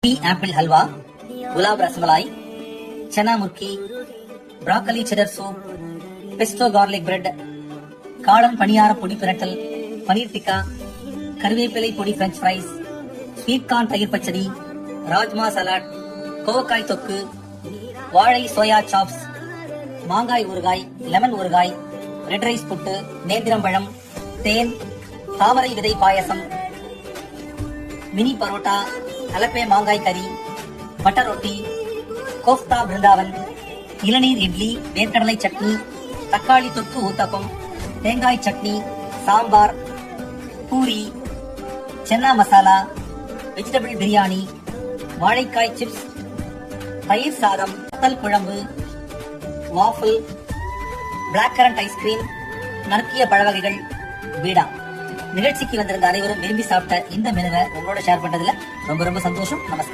Apple halwa, gulab rasmalai, chana murgi, broccoli cheddar soup, pesto garlic bread, காளான் பணியார பொடி பிரட்டல், பனீர் டிக்கா, கருவேப்பிலை பொடி பிரெஞ்ச் ஃப்ரைஸ், ஸ்வீட் கார்ன் தயிர் பச்சடி, ராஜ்மா சலாட், கோவக்காய் தொக்கு, வாழை சோயா சாப்ஸ், மாங்காய் ஊறுகாய், லெமன் ஊறுகாய், ரெட் ரைஸ் புட்டு, நேந்திரம் பழம், தேன், தாமரை விதை பாயசம், மினி பரோட்டா, அலப்பே மாங்காய் கறி, பட்டர் ரொட்டி, கோஃப்தா பிருந்தாவன், இளநீர் இட்லி, வேர்க்கடலை சட்னி, தக்காளி தொக்கு ஊத்தப்பம், தேங்காய் சட்னி, சாம்பார், பூரி, சென்னா மசாலா, வெஜிடபிள் பிரியாணி, வாழைக்காய் சிப்ஸ், தயிர் சாதம், வத்தல் குழம்பு, வாஃபிள், பிளாக் கரண்ட் ஐஸ்கிரீம், நறுக்கிய பழ வகைகள், பீடா. நிகழ்ச்சிக்கு வந்திருந்த அனைவரும் விரும்பி சாப்பிட்ட இந்த மெனுவை உங்களோட ஷேர் பண்றதுல ரொம்ப ரொம்ப சந்தோஷம். நமஸ்காரம்.